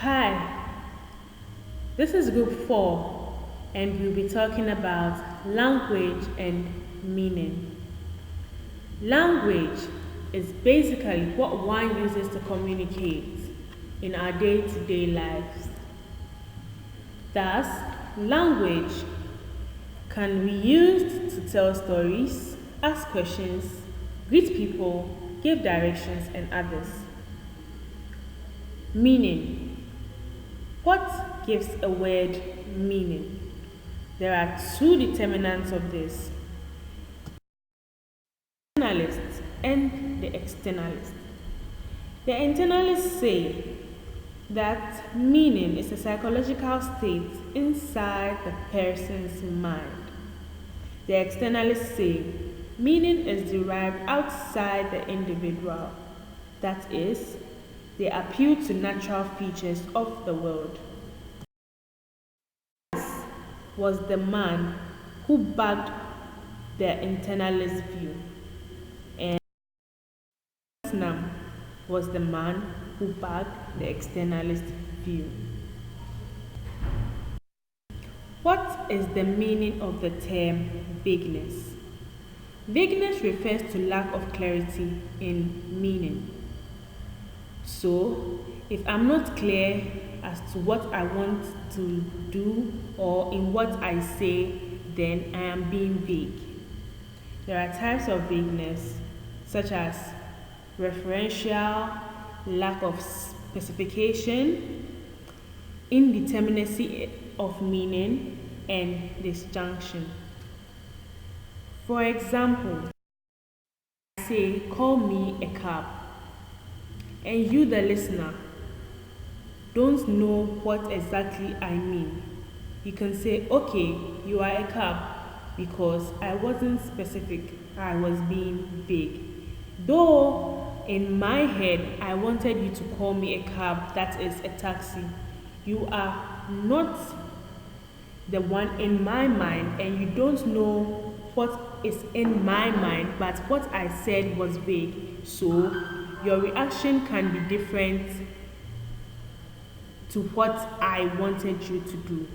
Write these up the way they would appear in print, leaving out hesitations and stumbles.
Hi, this is Group 4, and we'll be talking about language and meaning. Language is basically what one uses to communicate in our day to day lives. Thus, language can be used to tell stories, ask questions, greet people, give directions, and others. Meaning. What gives a word meaning? There are two determinants of this: internalists and the externalists. The internalists say that meaning is a psychological state inside the person's mind. The externalists say meaning is derived outside the individual, that is, they appeal to natural features of the world. Was the man who backed the internalist view, and Nam was the man who backed the externalist view. What is the meaning of the term vagueness? Vagueness refers to lack of clarity in meaning. So, if I'm not clear as to what I want to do or in what I say, then I am being vague. There are types of vagueness such as referential, lack of specification, indeterminacy of meaning, and disjunction. For example, I say, call me a cab, and you, the listener, don't know what exactly I mean. You can say, okay, you are a cab, because I wasn't specific, I was being vague. Though in my head, I wanted you to call me a cab, that is a taxi. You are not the one in my mind, and you don't know what is in my mind, but what I said was vague. So your reaction can be different to what I wanted you to do.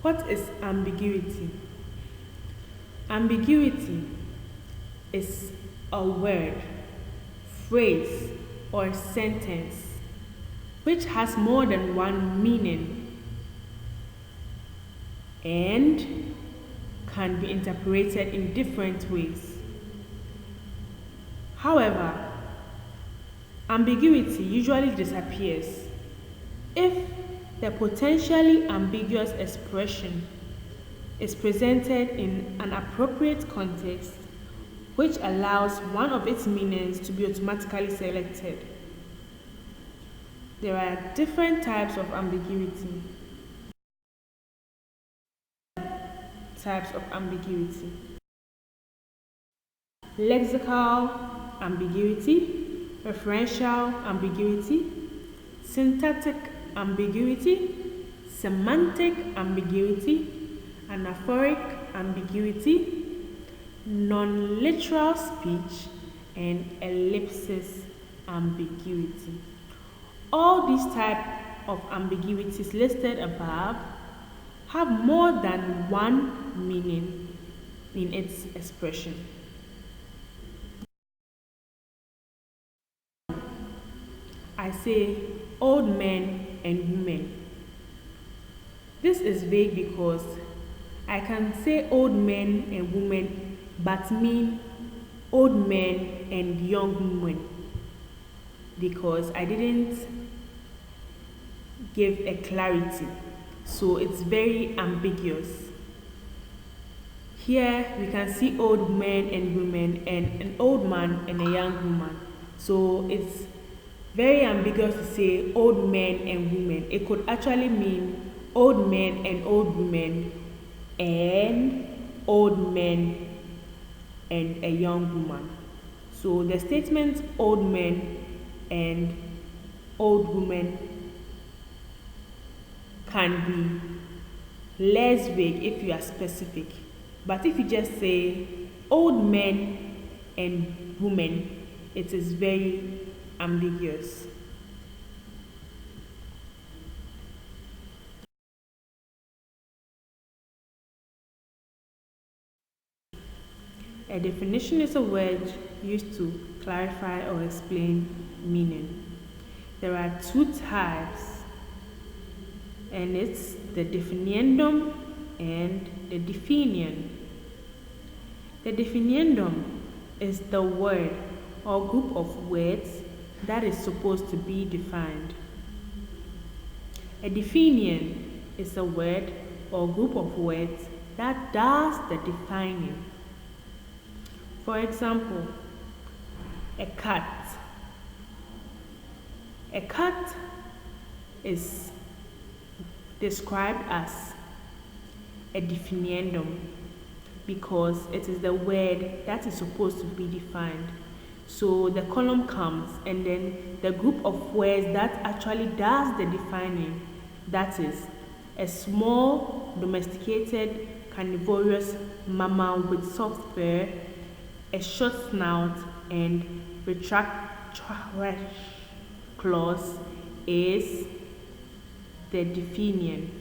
What is ambiguity? Ambiguity is a word, phrase, or sentence which has more than one meaning and can be interpreted in different ways. However, ambiguity usually disappears if the potentially ambiguous expression is presented in an appropriate context which allows one of its meanings to be automatically selected. There are different types of ambiguity. Lexical ambiguity, referential ambiguity, syntactic ambiguity, semantic ambiguity, anaphoric ambiguity, non-literal speech, and ellipsis ambiguity. All these types of ambiguities listed above have more than one meaning in its expression. I say old men and women. This is vague because I can say old men and women but mean old men and young women because I didn't give a clarity. So it's very ambiguous. Here we can see old men and women and an old man and a young woman. So it's very ambiguous to say old men and women. It could actually mean old men and old women and old men and a young woman. So the statement old men and old women can be less vague if you are specific. But if you just say old men and women, it is very ambiguous. A definition is a word used to clarify or explain meaning. There are two types, and it's the definiendum and the definition. The definiendum is the word or group of words that is supposed to be defined. A definition is a word or group of words that does the defining. For example, a cat. A cat is described as a definiendum because it is the word that is supposed to be defined. So the column comes and then the group of words that actually does the defining, that is a small domesticated carnivorous mammal with soft fur, a short snout, and retractile claws is the definition.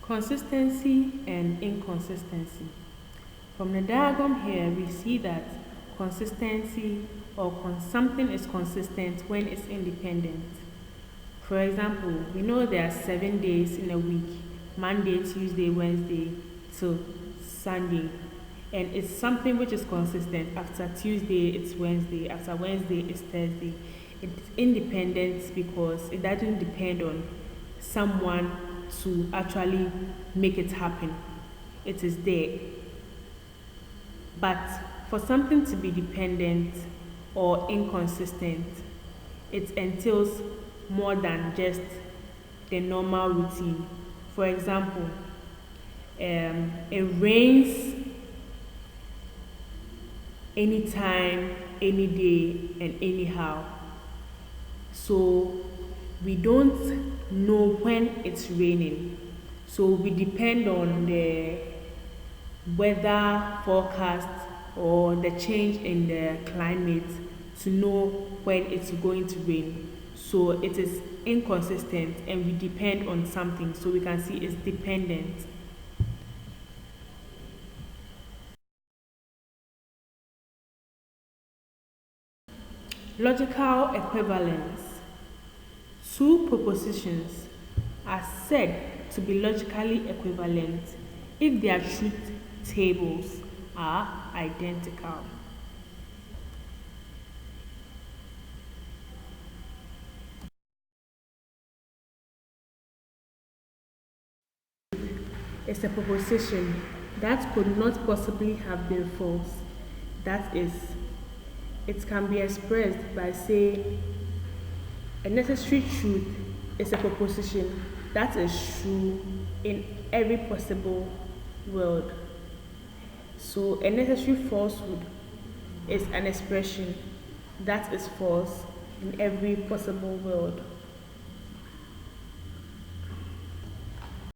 Consistency and inconsistency. From the diagram here, we see that consistency or something is consistent when it's independent. For example, we know there are 7 days in a week, Monday, Tuesday, Wednesday till Sunday, and it's something which is consistent. After Tuesday, it's Wednesday. After Wednesday, it's Thursday. It's independent because it doesn't depend on someone to actually make it happen. It is there. But for something to be dependent or inconsistent, it entails more than just the normal routine. For example, it rains anytime, any day, and anyhow. So we don't know when it's raining. So we depend on the weather forecast or the change in the climate to know when it's going to rain. So it is inconsistent and we depend on something, so we can see it's dependent. Logical equivalence. Two propositions are said to be logically equivalent if their truth tables are identical. Is a proposition that could not possibly have been false. That is, it can be expressed by saying a necessary truth is a proposition that is true in every possible world. So a necessary falsehood is an expression that is false in every possible world.